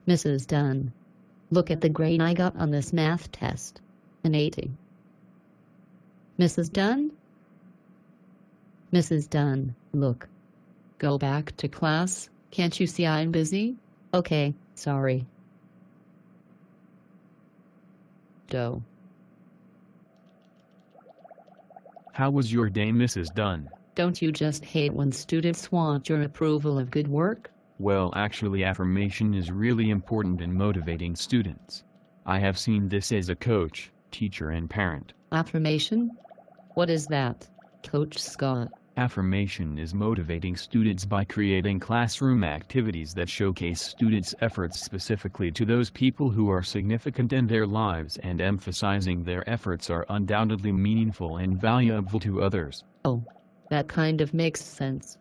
Mrs. Dunn. Look at the grade I got on this math test. An 80. Mrs. Dunn? Mrs. Dunn, look. Go back to class, can't you see I'm busy? Okay, sorry. Doe. How was your day, Mrs. Dunn? Don't you just hate when students want your approval of good work? Well, actually, affirmation is really important in motivating students. I have seen this as a coach, teacher and parent. Affirmation? What is that, Coach Scott? Affirmation is motivating students by creating classroom activities that showcase students' efforts specifically to those people who are significant in their lives and emphasizing their efforts are undoubtedly meaningful and valuable to others. Oh, that kind of makes sense.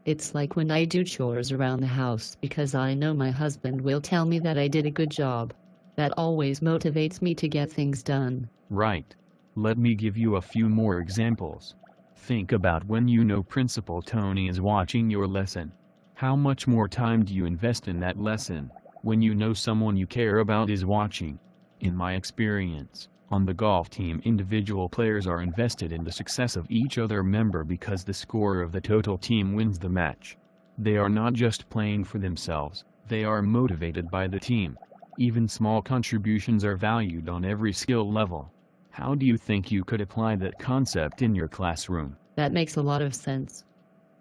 It's like when I do chores around the house because I know my husband will tell me that I did a good job. That always motivates me to get things done. Right. Let me give you a few more examples. Think about when you know Principal Tony is watching your lesson. How much more time do you invest in that lesson when you know someone you care about is watching? In my experience, on the golf team, individual players are invested in the success of each other member because the score of the total team wins the match. They are not just playing for themselves, they are motivated by the team. Even small contributions are valued on every skill level. How do you think you could apply that concept in your classroom? That makes a lot of sense.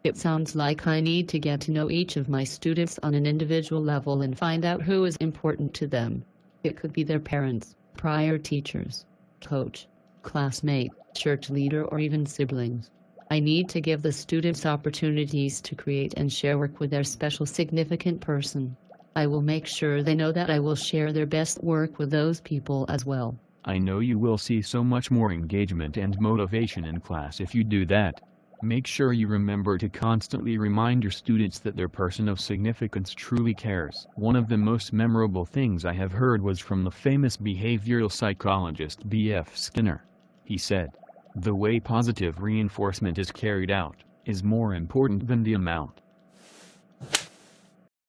It sounds like I need to get to know each of my students on an individual level and find out who is important to them. It could be their parents, prior teachers, coach, classmate, church leader, or even siblings. I need to give the students opportunities to create and share work with their special significant person. I will make sure they know that I will share their best work with those people as well. I know you will see so much more engagement and motivation in class if you do that. Make sure you remember to constantly remind your students that their person of significance truly cares. One of the most memorable things I have heard was from the famous behavioral psychologist B.F. Skinner. He said, "The way positive reinforcement is carried out is more important than the amount